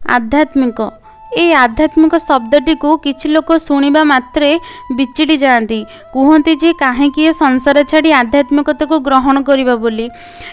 आध्यात्मिक ये आध्यात्मिक शब्दटी को किछि लोक शुणा मात्रे बिचिड़ी जाती कहते जे कहीं संसार छाड़ी आध्यात्मिकता को ग्रहण करवा बोली।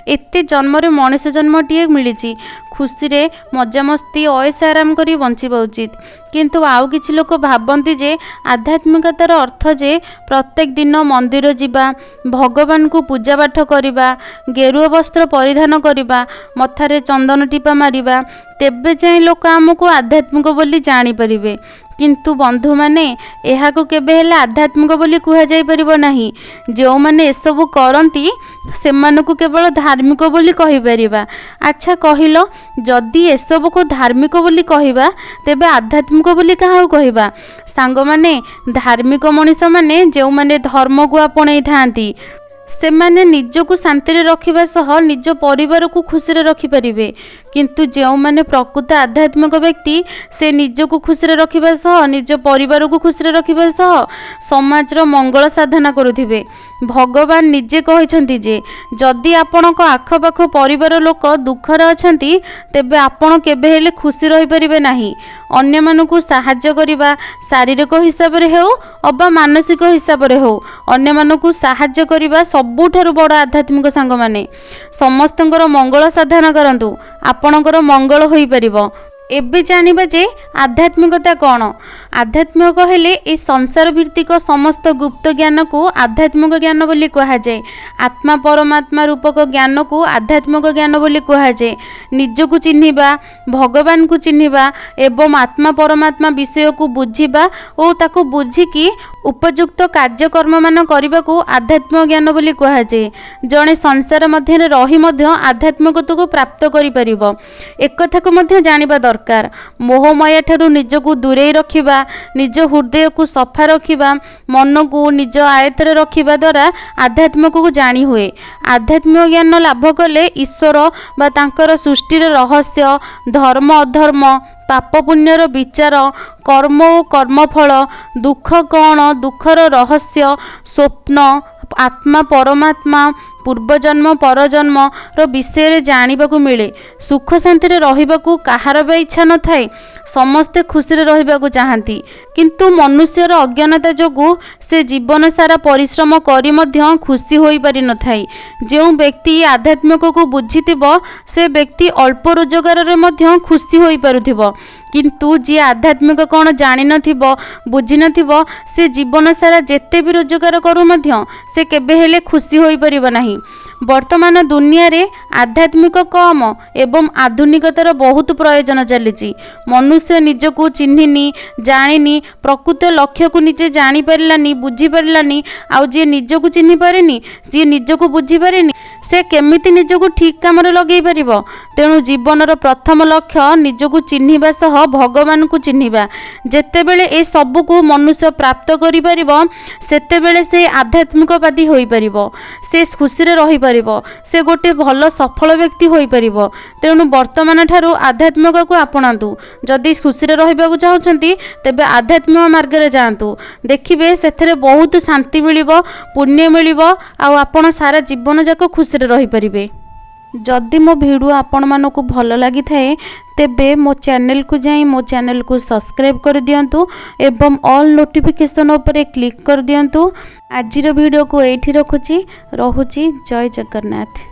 एते जन्म मनुष्य जन्मटीए मिली खुशी रे मजामस्ती ऐश आराम करी बंचिबा उचित, किंतु आउ किछि लोक भाबंती जे आध्यात्मिकतार अर्थ जे प्रत्येक दिन मंदिर जिबा, भगवान को पूजा पाठ करिबा, गेरुआ वस्त्र परिधान करिबा, मथारे चंदन टीपा मारिबा, तेबे जाई लोक आमको आध्यात्मिक बोली जानी परिबे। किंतु बंधु माने एहाको केबे हेले आध्यात्मिक बोली कुहा जाई परिबो नाही। जो माने एसबु करंती सेमानकु केवल धार्मिक बोली कहि परिबा। अच्छा कहिलो, जदि एसबु को धार्मिक बोली कहिबा तेबे आध्यात्मिक बोली काहाउ कहिबा? सांग माने धार्मिक मनुष्य माने जो माने धर्म को आपणै थांती से माने निजको शांति रे रखिबा सह निज परिवार को खुशी रे रखि परिबे। किंतु जो माने प्रकृत आध्यात्मिक व्यक्ति से निजको खुशी रे रखिबा सह निज परिवार को खुशी रे रखिबा सह समाज रो मंगल साधना करुथिबे। भगवान निजे कहिसंती जे जदि आपणक आखपाख परिवार लोक दुखर अछंती तेबे आपण केबे हेले खुशी रहि परिबे नाही। अन्य मानकु सहाय्य करिबा शारीरिक हिसाब रे हेउ अबा मानसिक हिसाब रे हेउ अन्य मानकु सहाय्य करिबा सबुठारु बड़ आध्यात्मिक सांग माने। समस्तंकर मंगल साधना करंतु आपणकर मंगल होई परिबो। एबे जानिबा जे आध्यात्मिकता कौन। आध्यात्मिक कहले ए संसार भित्तिक समस्त गुप्त ज्ञान को आध्यात्मिक ज्ञान बोली कहा जाए। आत्मा परमात्मा रूपक ज्ञान को आध्यात्मिक ज्ञान बोली कहा जाए। निजको चिन्हिबा, भगवान को चिन्हिबा एवं आत्मा परमात्मा विषय को बुझिबा और ताको बुझिकी उपयुक्त कार्यकर्म मान करने को आध्यात्मिक ज्ञान बोली कहा जाए। जड़े संसार मध्य रही आध्यात्मिकता को प्राप्त करि परिबो। एक कथा को मध्य जानिबा दरकार। मोहमाया ठारू निजको दूरे रखिबा, निज हृदय को सफा रखिबा, मन को निज आयत्तर रखिबा द्वारा आध्यात्मिक को जानी हुए। आध्यात्मिक ज्ञान लाभ कले ईश्वर बा तांकर सृष्टिर रहस्य, धर्म अधर्म, पाप पुण्यर विचार, कर्म और कर्मफल, दुख कौन, दुखर रहस्य, स्वप्न, आत्मा परमात्मा, पूर्वजन्म परजन्म रो विषय रे जानिबा को मिले। सुख शांति रे रहिबा को कहार बे इच्छा न थाए। समस्ते खुशी रे रहिबा को चाहंती, किंतु मनुष्यर अज्ञानता जोगु से जीवन सारा परिश्रम करी मध्य खुशी होई पारि न थाए। जो व्यक्ति आध्यात्मिक को बुझिथिबो से व्यक्ति अल्प रोजगार रे मध्य खुशी होई पारुथिबो। किंतु जी आध्यात्मिक कौन जानि नथिबो, बुझि नथिबो से जीवन सारा जेते भी रोजगार करू मध्य से केबे हेले खुशी होई परिबो नाही। वर्तमान दुनिया रे आध्यात्मिक कम एवं आधुनिकतार बहुत प्रयोजन चली। मनुष्य निजको चिन्हिनी, जानिनी, प्रकृत लक्ष्य को निजे जानी पारिलानी, बुझी पारिलानी। आउ जे निजको चिन्हि पारेनी, जे निजको बुझी पारेनी, से केमिति निजको ठीक काम रे लगेई परिबो। तेणु जीवनर प्रथम लक्ष्य निजको चिन्हिबा सह भगवान को चिन्हिबा। जेतेबेले ए सबु को मनुष्य प्राप्त करि परिबो सेतेबेले से आध्यात्मिकवादी होई परिबो। से खुशी रे रहि परिबो, से गोटे भल सफल व्यक्ति होई परिबो। तेणु वर्तमान ठारू आध्यात्मिक को आपणातु। जदि खुशी रे रहिबा को चाहुचंती तेबे आध्यात्मिक मार्ग रे जांतु। देखिबे सेथरे बहुत शांति मिलिबो, पुण्य मिलिबो, आ आपण सारा जीवन जाक खुशी रे रहि परिबे। जदि मो वीडियो आपण मानकु भल लगी थाए तेबे मो चैनल को जाई मो चैनल को सब्सक्राइब कर दियंतु एवं ऑल नोटिफिकेशन उपरे क्लिक कर दियंतु। आजिर वीडियो को एठी रखुची। जय जगन्नाथ।